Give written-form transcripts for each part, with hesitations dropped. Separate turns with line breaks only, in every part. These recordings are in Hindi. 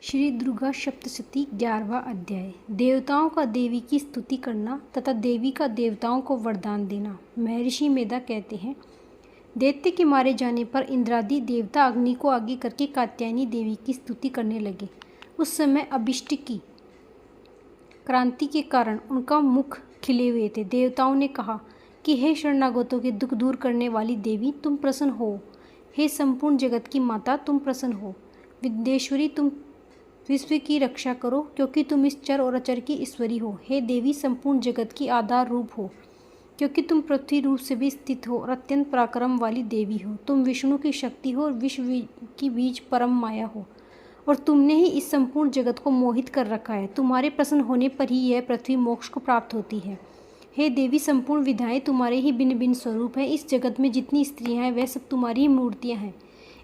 श्री दुर्गा सप्तशती 11वां अध्याय। देवताओं का देवी की स्तुति करना तथा देवी का देवताओं को वरदान देना। महर्षि मेधा कहते हैं, दैत्य के मारे जाने पर इंद्रादि देवता अग्नि को आगे करके कात्यायनी देवी की स्तुति करने लगे। उस समय अभिष्ट की क्रांति के कारण उनका मुख खिले हुए थे। देवताओं ने कहा कि हे शरणागतों के दुख दूर करने वाली देवी, तुम प्रसन्न हो। हे संपूर्ण जगत की माता, तुम प्रसन्न हो। विद्येश्वरी, तुम विश्व की रक्षा करो, क्योंकि तुम इस चर और अचर की ईश्वरी हो। हे देवी, संपूर्ण जगत की आधार रूप हो, क्योंकि तुम पृथ्वी रूप से भी स्थित हो और अत्यंत पराक्रम वाली देवी हो। तुम विष्णु की शक्ति हो और विश्व की बीज परम माया हो, और तुमने ही इस संपूर्ण जगत को मोहित कर रखा है। तुम्हारे प्रसन्न होने पर ही यह पृथ्वी मोक्ष को प्राप्त होती है। हे देवी, संपूर्ण विधाएं तुम्हारे ही भिन्न भिन्न स्वरूप हैं। इस जगत में जितनी स्त्रियां हैं वह सब तुम्हारी ही मूर्तियां हैं।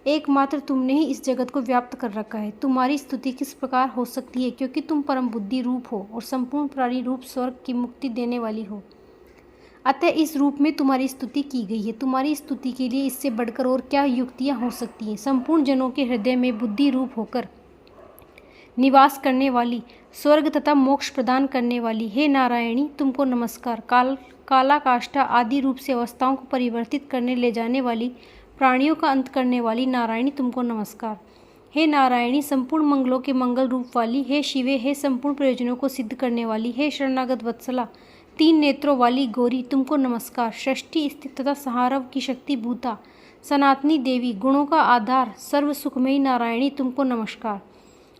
एकमात्र तुमने ही इस जगत को व्याप्त कर रखा है। तुम्हारी स्तुति किस प्रकार हो सकती है, क्योंकि तुम परम बुद्धि रूप हो और संपूर्ण प्राणी रूप स्वर्ग की मुक्ति देने वाली हो। अतः इस रूप में तुम्हारी स्तुति की गई है। तुम्हारी स्तुति के लिए इससे बढ़कर और क्या युक्तियां हो सकती हैं। संपूर्ण जनों के हृदय में बुद्धि रूप होकर निवास करने वाली, स्वर्ग तथा मोक्ष प्रदान करने वाली, हे नारायणी, तुमको नमस्कार। काला काष्ठा आदि रूप से अवस्थाओं को परिवर्तित करने ले जाने वाली, प्राणियों का अंत करने वाली नारायणी, तुमको नमस्कार। हे नारायणी, संपूर्ण मंगलों के मंगल रूप वाली, हे शिवे, हे संपूर्ण प्रयोजनों को सिद्ध करने वाली, हे शरणागत वत्सला, 3 नेत्रों वाली गौरी, तुमको नमस्कार। सृष्टि स्थित तथा संहारव की शक्ति भूता, सनातनी देवी, गुणों का आधार, सर्व सुखमयी नारायणी, तुमको नमस्कार।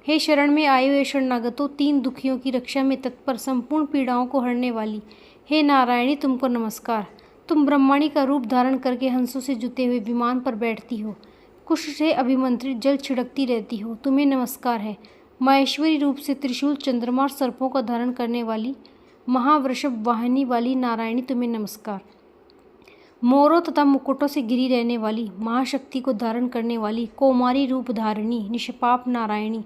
हे शरण में आए हुए शरणागतों, 3 दुखियों की रक्षा में तत्पर, संपूर्ण पीड़ाओं को हरने वाली, हे नारायणी, तुमको नमस्कार। तुम ब्रह्माणी का रूप धारण करके हंसों से जुते हुए विमान पर बैठती हो, कुश से अभिमंत्रित जल छिड़कती रहती हो, तुम्हें नमस्कार है। माहेश्वरी रूप से त्रिशूल, चंद्रमा और सर्पों का धारण करने वाली, महावृषभ वाहिनी वाली नारायणी, तुम्हें नमस्कार। मोरों तथा मुकुटों से घिरी रहने वाली, महाशक्ति को धारण करने वाली, कौमारी रूप धारिणी, निष्पाप नारायणी,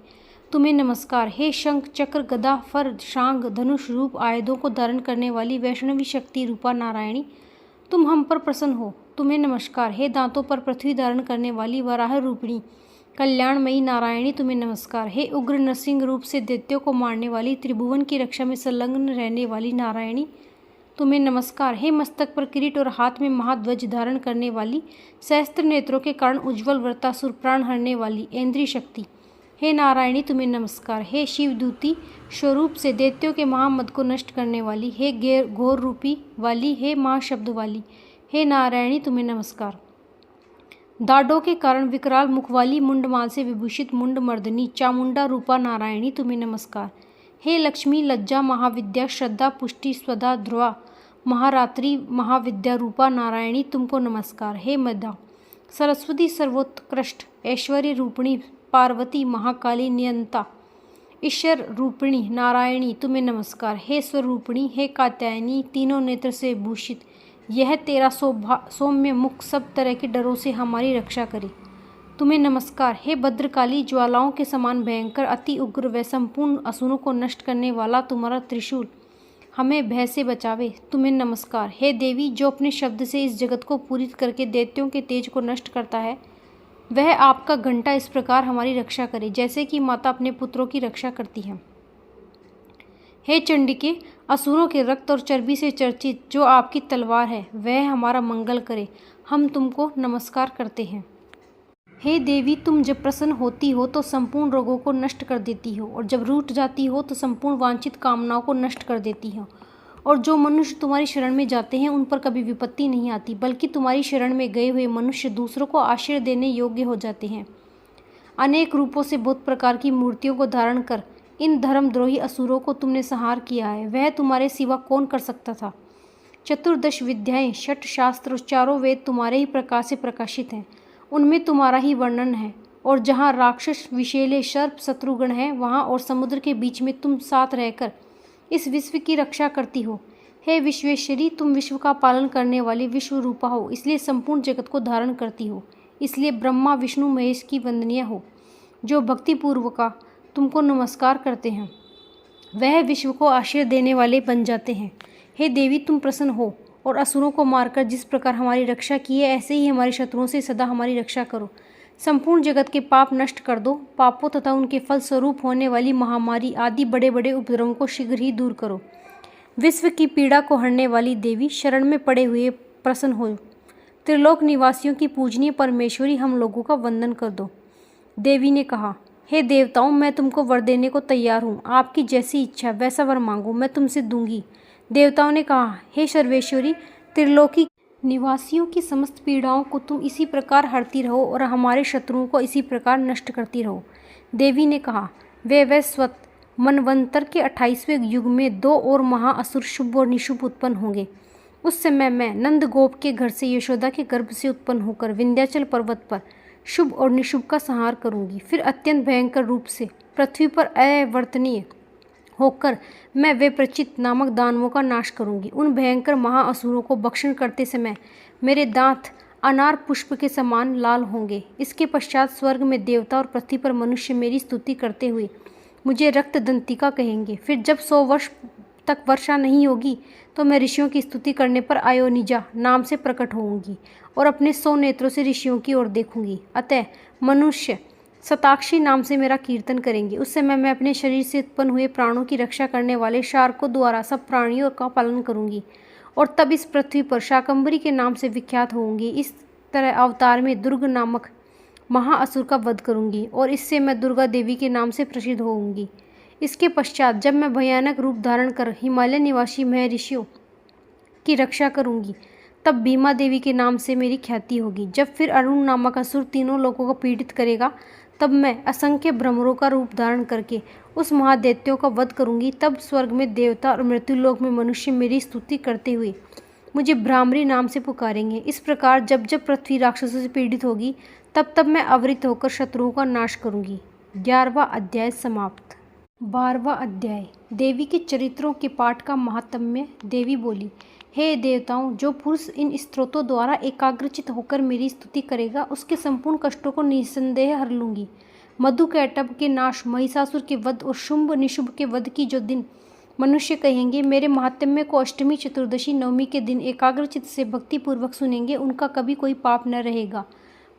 तुम्हें नमस्कार। हे शंख, चक्र, गदा, फर, शांग, धनुष रूप आयुधों को धारण करने वाली वैष्णवी शक्ति रूपा नारायणी, तुम हम पर प्रसन्न हो, तुम्हें नमस्कार। हे दांतों पर पृथ्वी धारण करने वाली वराह रूपिणी कल्याणमयी नारायणी, तुम्हें नमस्कार। हे उग्र नरसिंह रूप से दैत्यों को मारने वाली, त्रिभुवन की रक्षा में संलग्न रहने वाली नारायणी, तुम्हें नमस्कार। हे मस्तक पर किरीट और हाथ में महाध्वज धारण करने वाली, सहस्त्र नेत्रों के कारण उज्ज्वल वृत्तासुर प्राण हरने वाली इंद्रिय शक्ति, हे नारायणी, तुम्हें नमस्कार। हे शिवदूती स्वरूप से दैत्यों के महामद को नष्ट करने वाली, हे घोर रूपी वाली, हे महाशब्द वाली, हे नारायणी, तुम्हें नमस्कार। दाढ़ों के कारण विकराल मुख वाली, मुंडमाल से विभूषित मुंड मर्दनी चामुंडा रूपा नारायणी, तुम्हें नमस्कार। हे लक्ष्मी, लज्जा, महाविद्या, श्रद्धा, पुष्टि, स्वधा, ध्रुवा, महारात्रि, महाविद्या रूपा नारायणी, तुमको नमस्कार। हे मदा, सरस्वती, सर्वोत्कृष्ट ऐश्वर्य रूपिणी पार्वती, महाकाली, नियंता, ईश्वर रूपिणी नारायणी, तुम्हें नमस्कार। हे स्वरूपिणी, हे कात्यायनी, तीनों नेत्र से भूषित, यह तेरा सौम्य मुख सब तरह के डरों से हमारी रक्षा करे, तुम्हें नमस्कार। हे भद्रकाली, ज्वालाओं के समान भयंकर, अति उग्र व संपूर्ण असुरों को नष्ट करने वाला तुम्हारा त्रिशूल हमें भय से बचावे, तुम्हें नमस्कार। हे देवी, जो अपने शब्द से इस जगत को पूरित करके दैत्यों के तेज को नष्ट करता है, वह आपका घंटा इस प्रकार हमारी रक्षा करे, जैसे कि माता अपने पुत्रों की रक्षा करती है। हे चंडिके, असुरों के रक्त और चर्बी से चर्चित जो आपकी तलवार है, वह हमारा मंगल करे, हम तुमको नमस्कार करते हैं। हे देवी, तुम जब प्रसन्न होती हो तो संपूर्ण रोगों को नष्ट कर देती हो, और जब रूठ जाती हो तो संपूर्ण वांछित कामनाओं को नष्ट कर देती हो, और जो मनुष्य तुम्हारी शरण में जाते हैं उन पर कभी विपत्ति नहीं आती, बल्कि तुम्हारी शरण में गए हुए मनुष्य दूसरों को आश्रय देने योग्य हो जाते हैं। अनेक रूपों से बहुत प्रकार की मूर्तियों को धारण कर इन धर्मद्रोही असुरों को तुमने संहार किया है, वह तुम्हारे सिवा कौन कर सकता था। 14 विद्याएं, 6 शास्त्र और 4 वेद तुम्हारे ही प्रकाश से प्रकाशित हैं, उनमें तुम्हारा ही वर्णन है। और जहाँ राक्षस, विषैले, सर्प, शत्रुगण हैं, वहाँ और समुद्र के बीच में तुम साथ रहकर इस विश्व की रक्षा करती हो। हे विश्वेश्वरी, तुम विश्व का पालन करने वाली विश्व रूपा हो, इसलिए संपूर्ण जगत को धारण करती हो, इसलिए ब्रह्मा, विष्णु, महेश की वंदनीय हो। जो भक्तिपूर्वक तुमको नमस्कार करते हैं वह विश्व को आश्रय देने वाले बन जाते हैं। हे देवी, तुम प्रसन्न हो और असुरों को मारकर जिस प्रकार हमारी रक्षा की है, ऐसे ही हमारे शत्रुओं से सदा हमारी रक्षा करो। संपूर्ण जगत के पाप नष्ट कर दो। पापों तथा उनके फल स्वरूप होने वाली महामारी आदि बड़े बड़े उपद्रवों को शीघ्र ही दूर करो। विश्व की पीड़ा को हरने वाली देवी, शरण में पड़े हुए प्रसन्न हो। त्रिलोक निवासियों की पूजनीय परमेश्वरी, हम लोगों का वंदन कर दो। देवी ने कहा, हे देवताओं, मैं तुमको वर देने को तैयार हूँ। आपकी जैसी इच्छा वैसा वर मांगो, मैं तुमसे दूंगी। देवताओं ने कहा, हे सर्वेश्वरी, त्रिलोकी निवासियों की समस्त पीड़ाओं को तुम इसी प्रकार हरती रहो और हमारे शत्रुओं को इसी प्रकार नष्ट करती रहो। देवी ने कहा, वे वैवस्वत मनवंतर के 28वें युग में 2 और महाअसुर शुभ और निशुभ उत्पन्न होंगे। उस समय मैं नंद गोप के घर से यशोदा के गर्भ से उत्पन्न होकर विंध्याचल पर्वत पर शुभ और निशुभ का संहार करूंगी। फिर अत्यंत भयंकर रूप से पृथ्वी पर अवर्तनीय होकर मैं विप्रचित नामक दानवों का नाश करूंगी। उन भयंकर महाअसुरों को भक्षण करते समय मेरे दांत अनार पुष्प के समान लाल होंगे। इसके पश्चात स्वर्ग में देवता और पृथ्वी पर मनुष्य मेरी स्तुति करते हुए मुझे रक्त दंतिका कहेंगे। फिर जब 100 वर्ष तक वर्षा नहीं होगी तो मैं ऋषियों की स्तुति करने पर आयोनिजा नाम से प्रकट होऊंगी और अपने 100 नेत्रों से ऋषियों की ओर देखूंगी। अतः मनुष्य शताक्षी नाम से मेरा कीर्तन करेंगे। उस समय मैं अपने शरीर से उत्पन्न हुए प्राणों की रक्षा करने वाले शार्कों द्वारा सब प्राणियों का पालन करूंगी और तब इस पृथ्वी पर शाकंभरी के नाम से विख्यात होंगी। इस तरह अवतार में दुर्ग नामक महाअसुर का वध करूंगी और इससे मैं दुर्गा देवी के नाम से प्रसिद्ध होऊंगी। इसके पश्चात जब मैं भयानक रूप धारण कर हिमालय निवासी महर्षियों की रक्षा करूंगी, तब भीमा देवी के नाम से मेरी ख्याति होगी। जब फिर अरुण नामक असुर तीनों लोगों को पीड़ित करेगा, तब मैं असंख्य भ्रमरों का रूप धारण करके उस महादैत्यों का वध करूंगी। तब स्वर्ग में देवता और मृत्युलोक में मनुष्य मेरी स्तुति करते हुए मुझे भ्रामरी नाम से पुकारेंगे। इस प्रकार जब जब पृथ्वी राक्षसों से पीड़ित होगी, तब तब मैं अवृत होकर शत्रुओं का नाश करूंगी। 11वां अध्याय समाप्त। 12वां अध्याय, देवी के चरित्रों के पाठ का महात्म्य। देवी बोली, हे देवताओं, जो पुरुष इन स्तोत्रों द्वारा एकाग्रचित होकर मेरी स्तुति करेगा, उसके संपूर्ण कष्टों को निस्संदेह हर लूंगी। मधुकैटभ के नाश, महिषासुर के वध और शुंभ निशुभ के वध की जो दिन मनुष्य कहेंगे, मेरे महात्म्य को अष्टमी, चतुर्दशी, नवमी के दिन एकाग्रचित से भक्तिपूर्वक सुनेंगे, उनका कभी कोई पाप न रहेगा।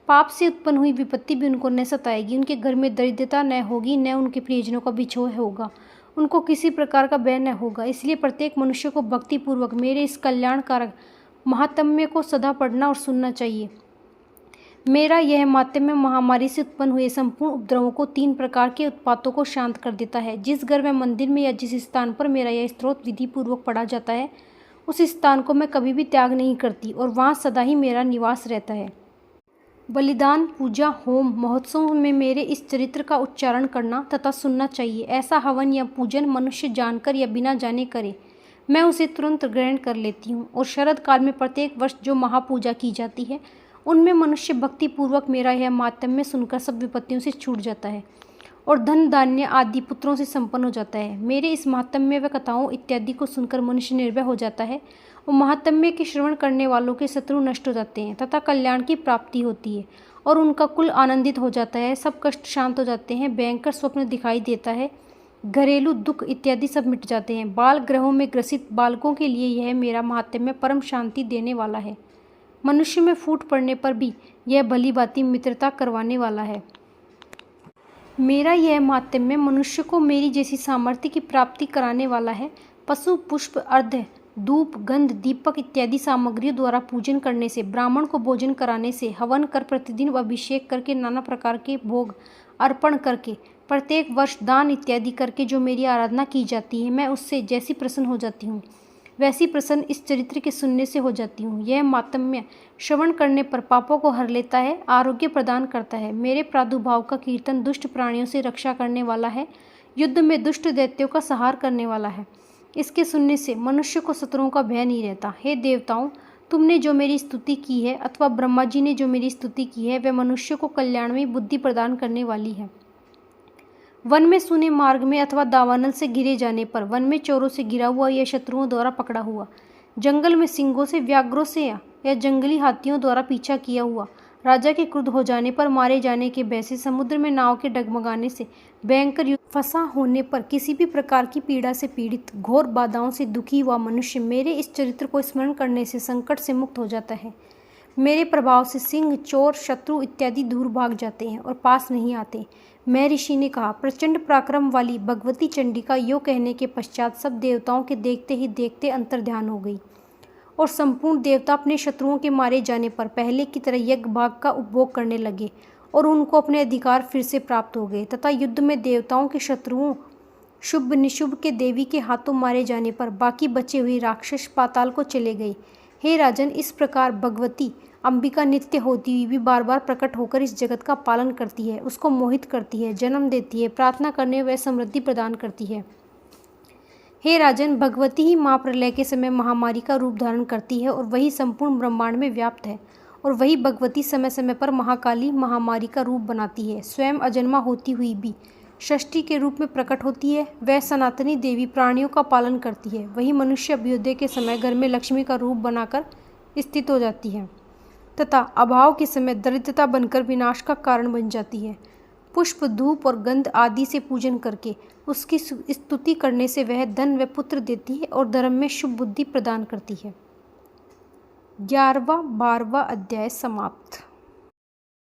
पाप से उत्पन्न हुई विपत्ति भी उनको न सताएगी। उनके घर में दरिद्रता न होगी, न उनके प्रियजनों का बिछोह होगा। उनको किसी प्रकार का भय न होगा। इसलिए प्रत्येक मनुष्य को भक्तिपूर्वक मेरे इस कल्याणकारक महात्म्य को सदा पढ़ना और सुनना चाहिए। मेरा यह महात्म्य महामारी से उत्पन्न हुए संपूर्ण उपद्रवों को, 3 प्रकार के उत्पातों को शांत कर देता है। जिस घर में, मंदिर में या जिस स्थान पर मेरा यह स्तोत्र विधि पूर्वक पढ़ा जाता है, उस स्थान को मैं कभी भी त्याग नहीं करती और वहाँ सदा ही मेरा निवास रहता है। बलिदान, पूजा, होम, महोत्सव में मेरे इस चरित्र का उच्चारण करना तथा सुनना चाहिए। ऐसा हवन या पूजन मनुष्य जानकर या बिना जाने करे, मैं उसे तुरंत ग्रहण कर लेती हूँ। और शरद काल में प्रत्येक वर्ष जो महापूजा की जाती है, उनमें मनुष्य भक्तिपूर्वक मेरा यह महात्म्य सुनकर सब विपत्तियों से छूट जाता है और धन धान्य आदि पुत्रों से संपन्न हो जाता है। मेरे इस महात्म्य व कथाओं इत्यादि को सुनकर मनुष्य निर्भय हो जाता है और महात्म्य के श्रवण करने वालों के शत्रु नष्ट हो जाते हैं तथा कल्याण की प्राप्ति होती है और उनका कुल आनंदित हो जाता है। सब कष्ट शांत हो जाते हैं, भयंकर स्वप्न दिखाई देता है, घरेलू दुख इत्यादि सब मिट जाते हैं। बाल ग्रहों में ग्रसित बालकों के लिए यह मेरा महात्म्य परम शांति देने वाला है। मनुष्य में फूट पड़ने पर भी यह भली भांति मित्रता करवाने वाला है। मेरा यह महात्म्य मनुष्य को मेरी जैसी सामर्थ्य की प्राप्ति कराने वाला है। पशु, पुष्प, अर्घ्य, धूप, गंध, दीपक इत्यादि सामग्रियों द्वारा पूजन करने से, ब्राह्मण को भोजन कराने से, हवन कर प्रतिदिन अभिषेक करके, नाना प्रकार के भोग अर्पण करके, प्रत्येक वर्ष दान इत्यादि करके जो मेरी आराधना की जाती है, मैं उससे जैसी प्रसन्न हो जाती हूँ, वैसी प्रसन्न इस चरित्र के सुनने से हो जाती हूँ। यह महात्म्य श्रवण करने पर पापों को हर लेता है, आरोग्य प्रदान करता है। मेरे प्रादुर्भाव का कीर्तन दुष्ट प्राणियों से रक्षा करने वाला है, युद्ध में दुष्ट दैत्यों का संहार करने वाला है। इसके सुनने से मनुष्य को शत्रुओं का भय नहीं रहता। हे देवताओं, तुमने जो मेरी स्तुति की है अथवा ब्रह्मा जी ने जो मेरी स्तुति की है, वह मनुष्य को कल्याण में बुद्धि प्रदान करने वाली है। वन में सूने मार्ग में अथवा दावानल से घिरे जाने पर, वन में चोरों से घिरा हुआ या शत्रुओं द्वारा पकड़ा हुआ, जंगल में सिंहों से, व्याघ्रों से या जंगली हाथियों द्वारा पीछा किया हुआ, राजा के क्रुद्ध हो जाने पर, मारे जाने के भय से, समुद्र में नाव के डगमगाने से, भयंकर युद्ध फंसा होने पर, किसी भी प्रकार की पीड़ा से पीड़ित, घोर बाधाओं से दुखी हुआ मनुष्य मेरे इस चरित्र को स्मरण करने से संकट से मुक्त हो जाता है। मेरे प्रभाव से सिंह, चोर, शत्रु इत्यादि दूर भाग जाते हैं और पास नहीं आते। महर्षि ने कहा। प्रचंड पराक्रम वाली भगवती चंडिका यो कहने के पश्चात सब देवताओं के देखते ही देखते अंतर्ध्यान हो गई और संपूर्ण देवता अपने शत्रुओं के मारे जाने पर पहले की तरह यज्ञ भाग का उपभोग करने लगे और उनको अपने अधिकार फिर से प्राप्त हो गए तथा युद्ध में देवताओं के शत्रुओं शुभ निशुभ के देवी के हाथों मारे जाने पर बाकी बचे हुए राक्षस पाताल को चले गए। हे राजन, इस प्रकार भगवती अंबिका नित्य होती हुई भी बार बार प्रकट होकर इस जगत का पालन करती है, उसको मोहित करती है, जन्म देती है, प्रार्थना करने व समृद्धि प्रदान करती है। हे राजन, भगवती ही महाप्रलय के समय महामारी का रूप धारण करती है और वही संपूर्ण ब्रह्मांड में व्याप्त है और वही भगवती समय समय पर महाकाली महामारी का रूप बनाती है। स्वयं अजन्मा होती हुई भी षष्ठी के रूप में प्रकट होती है। वह सनातनी देवी प्राणियों का पालन करती है। वही मनुष्य अभ्युदय के समय घर में लक्ष्मी का रूप बनाकर स्थित हो जाती है तथा अभाव के समय दरिद्रता बनकर विनाश का कारण बन जाती है। पुष्प, धूप और गंध आदि से पूजन करके उसकी स्तुति करने से वह धन व पुत्र देती है और धर्म में शुभ बुद्धि प्रदान करती है। 11वां 12वां अध्याय समाप्त।